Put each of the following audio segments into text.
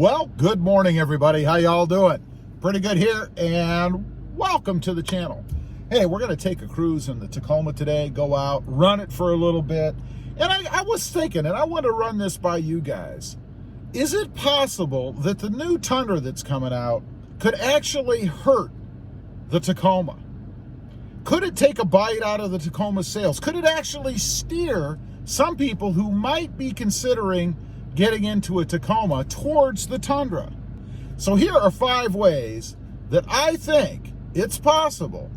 Well, good morning, everybody. How y'all doing? Pretty good here, and welcome to the channel. Hey, we're going to take a cruise in the Tacoma today, go out, run it for a little bit. And I was thinking, and I want to run this by you guys. Is it possible that the new Tundra that's coming out could actually hurt the Tacoma? Could it take a bite out of the Tacoma sales? Could it actually steer some people who might be considering getting into a Tacoma towards the Tundra? So here are 5 ways that I think it's possible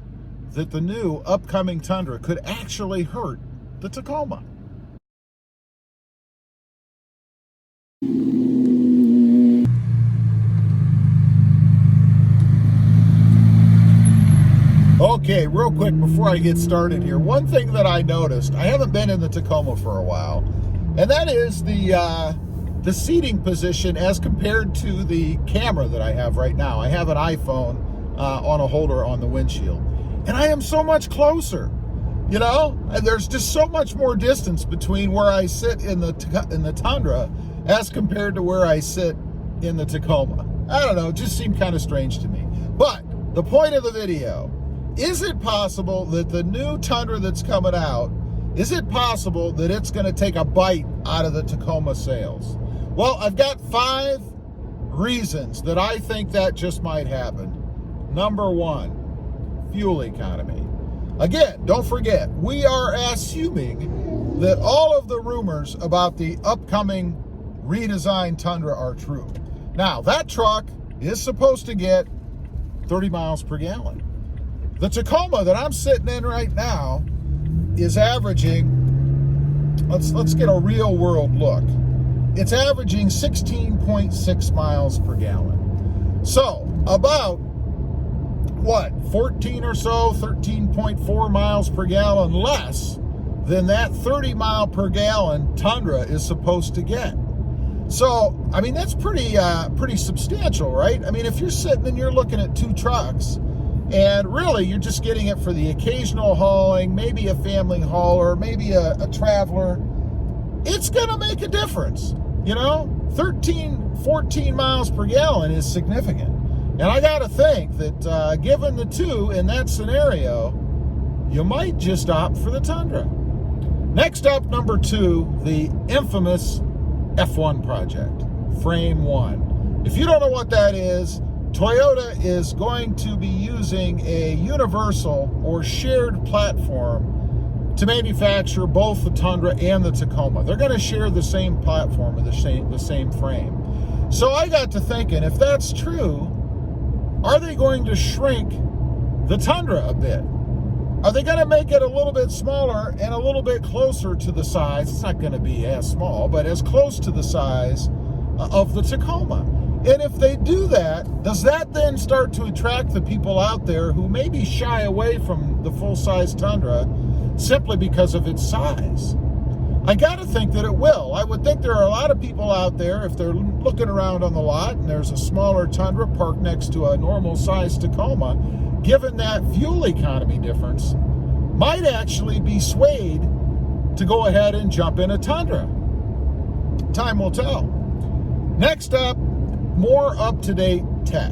that the new upcoming Tundra could actually hurt the Tacoma. Okay, real quick before I get started here, one thing that I noticed, I haven't been in the Tacoma for a while, and that is the seating position as compared to the camera that I have right now. I have an iPhone on a holder on the windshield, and I am so much closer, you know, and there's just so much more distance between where I sit in the Tundra as compared to where I sit in the Tacoma. I don't know, it just seemed kind of strange to me. But the point of the video, is it possible that the new Tundra that's coming out, is it possible that it's going to take a bite out of the Tacoma sales? Well, I've got 5 reasons that I think that just might happen. Number 1, fuel economy. Again, don't forget, we are assuming that all of the rumors about the upcoming redesigned Tundra are true. Now, that truck is supposed to get 30 miles per gallon. The Tacoma that I'm sitting in right now is averaging, let's get a real world look. It's averaging 16.6 miles per gallon. So about, 14 or so, 13.4 miles per gallon less than that 30 mile per gallon Tundra is supposed to get. So, I mean, that's pretty substantial, right? I mean, if you're sitting and you're looking at 2 trucks, and really you're just getting it for the occasional hauling, maybe a family hauler, maybe a traveler, it's gonna make a difference. You know, 13, 14 miles per gallon is significant. And I gotta think that given the 2 in that scenario, you might just opt for the Tundra. Next up, number 2, the infamous F1 project, Frame 1. If you don't know what that is, Toyota is going to be using a universal or shared platform to manufacture both the Tundra and the Tacoma. They're going to share the same platform and the same frame. So I got to thinking, if that's true, are they going to shrink the Tundra a bit? Are they going to make it a little bit smaller and a little bit closer to the size? It's not going to be as small, but as close to the size of the Tacoma. And if they do that, does that then start to attract the people out there who maybe shy away from the full-size Tundra simply because of its size? I got to think that it will. I would think there are a lot of people out there, if they're looking around on the lot and there's a smaller Tundra parked next to a normal-sized Tacoma, given that fuel economy difference, might actually be swayed to go ahead and jump in a Tundra. Time will tell. Next up, more up-to-date tech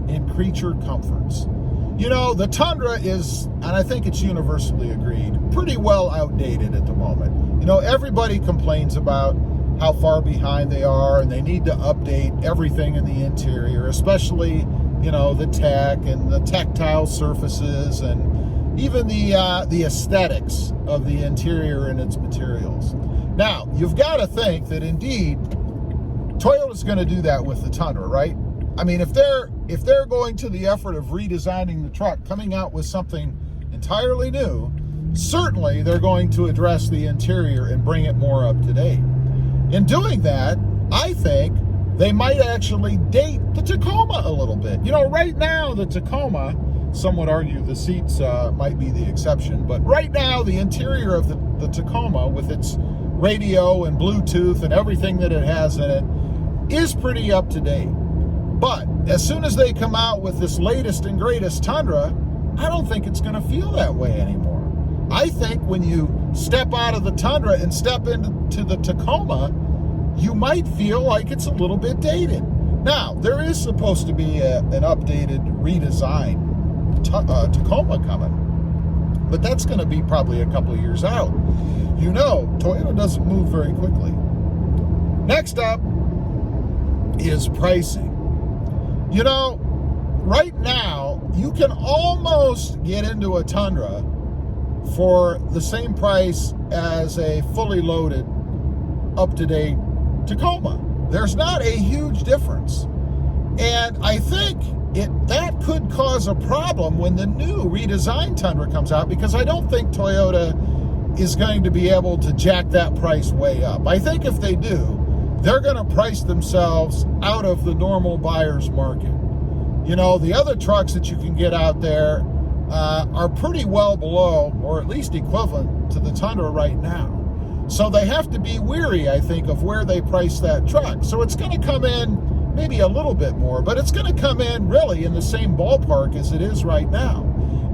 and creature comforts. You know, the Tundra is, and I think it's universally agreed, pretty well outdated at the moment. You know, everybody complains about how far behind they are, and they need to update everything in the interior, especially, you know, the tech and the tactile surfaces and even the aesthetics of the interior and its materials. Now, you've got to think that indeed Toyota's going to do that with the Tundra, right? I mean, if they're going to the effort of redesigning the truck, coming out with something entirely new, certainly they're going to address the interior and bring it more up to date. In doing that, I think they might actually date the Tacoma a little bit. You know, right now the Tacoma, some would argue the seats might be the exception, but right now the interior of the Tacoma with its radio and Bluetooth and everything that it has in it is pretty up to date. But as soon as they come out with this latest and greatest Tundra, I don't think it's going to feel that way anymore. I think when you step out of the Tundra and step into the Tacoma, you might feel like it's a little bit dated. Now, there is supposed to be an updated, redesigned Tacoma coming, but that's going to be probably a couple of years out. You know, Toyota doesn't move very quickly. Next up is pricing. You know, right now, you can almost get into a Tundra for the same price as a fully loaded, up-to-date Tacoma. There's not a huge difference. And I think that could cause a problem when the new redesigned Tundra comes out, because I don't think Toyota is going to be able to jack that price way up. I think if they do, they're going to price themselves out of the normal buyer's market. You know, the other trucks that you can get out there are pretty well below, or at least equivalent to the Tundra right now. So they have to be weary, I think, of where they price that truck. So it's going to come in maybe a little bit more, but it's going to come in really in the same ballpark as it is right now.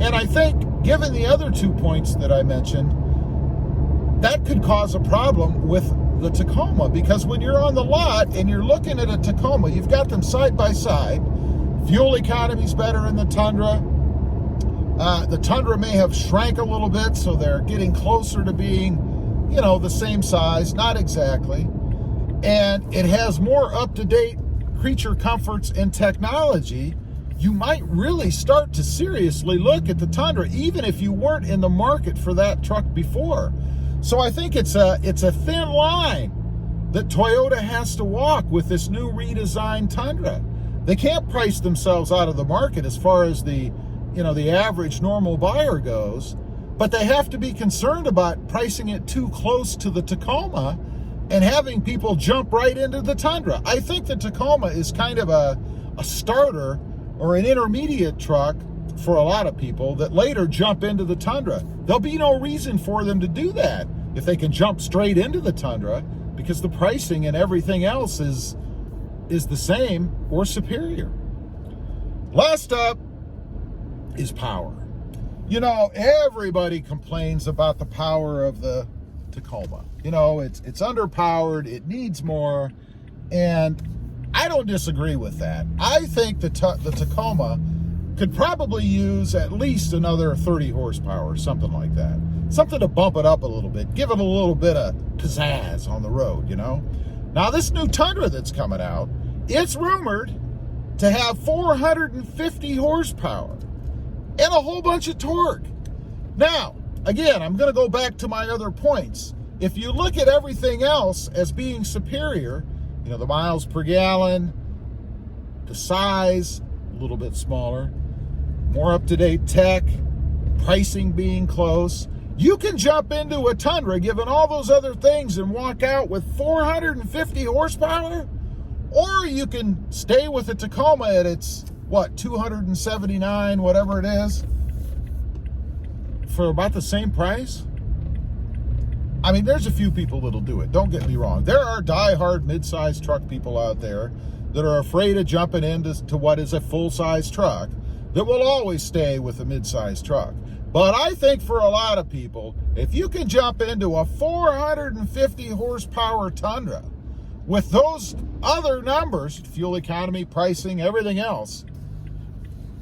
And I think, given the other 2 points that I mentioned, that could cause a problem with the Tacoma, because when you're on the lot and you're looking at a Tacoma, you've got them side by side. Fuel economy's better in the Tundra. The Tundra may have shrank a little bit, so they're getting closer to being, you know, the same size, not exactly. And it has more up-to-date creature comforts and technology. You might really start to seriously look at the Tundra, even if you weren't in the market for that truck before. So I think it's a thin line that Toyota has to walk with this new redesigned Tundra. They can't price themselves out of the market as far as the average normal buyer goes, but they have to be concerned about pricing it too close to the Tacoma and having people jump right into the Tundra. I think the Tacoma is kind of a starter or an intermediate truck for a lot of people that later jump into the Tundra. There'll be no reason for them to do that if they can jump straight into the Tundra, because the pricing and everything else is the same or superior. Last up is power. You know, everybody complains about the power of the Tacoma. You know, it's underpowered, it needs more, and I don't disagree with that. I think the Tacoma could probably use at least another 30 horsepower, something like that. Something to bump it up a little bit, give it a little bit of pizzazz on the road, you know? Now, this new Tundra that's coming out, it's rumored to have 450 horsepower and a whole bunch of torque. Now, again, I'm going to go back to my other points. If you look at everything else as being superior, you know, the miles per gallon, the size, a little bit smaller, more up-to-date tech, pricing being close, you can jump into a Tundra, given all those other things, and walk out with 450 horsepower, or you can stay with the Tacoma at its, 279, whatever it is, for about the same price. I mean, there's a few people that'll do it, don't get me wrong. There are die-hard mid-size truck people out there that are afraid of jumping into what is a full-size truck, that will always stay with a mid-size truck. But I think for a lot of people, if you can jump into a 450 horsepower Tundra with those other numbers, fuel economy, pricing, everything else,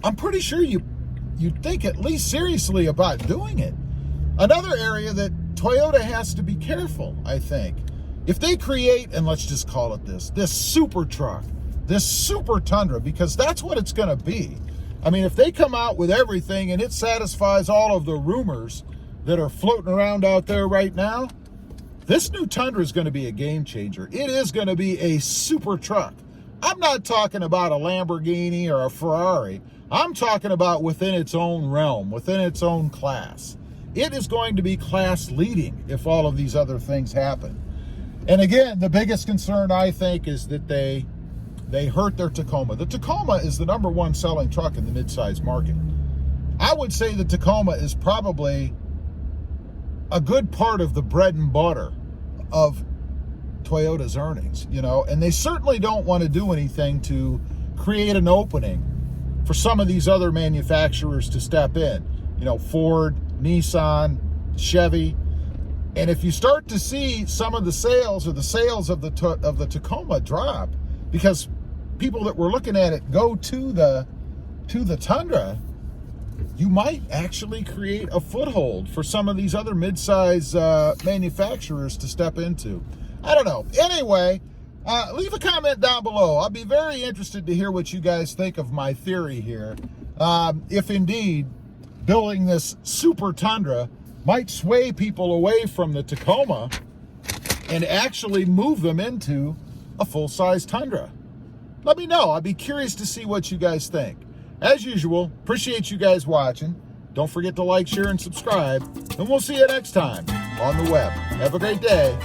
I'm pretty sure you'd think at least seriously about doing it. Another area that Toyota has to be careful, I think, if they create, and let's just call it this super truck, this super Tundra, because that's what it's going to be. I mean, if they come out with everything and it satisfies all of the rumors that are floating around out there right now, this new Tundra is going to be a game changer. It is going to be a super truck. I'm not talking about a Lamborghini or a Ferrari. I'm talking about within its own realm, within its own class. It is going to be class leading if all of these other things happen. And again, the biggest concern, I think, is that they hurt their Tacoma. The Tacoma is the #1 selling truck in the midsize market. I would say the Tacoma is probably a good part of the bread and butter of Toyota's earnings, you know, and they certainly don't want to do anything to create an opening for some of these other manufacturers to step in, you know, Ford, Nissan, Chevy. And if you start to see some of the sales or the sales of the Tacoma drop, because people that were looking at it go to the Tundra, you might actually create a foothold for some of these other mid-size manufacturers to step into. I don't know. Anyway, leave a comment down below. I'll be very interested to hear what you guys think of my theory here. If indeed building this super Tundra might sway people away from the Tacoma and actually move them into a full-size Tundra. Let me know. I'd be curious to see what you guys think. As usual, appreciate you guys watching. Don't forget to like, share, and subscribe. And we'll see you next time on the web. Have a great day.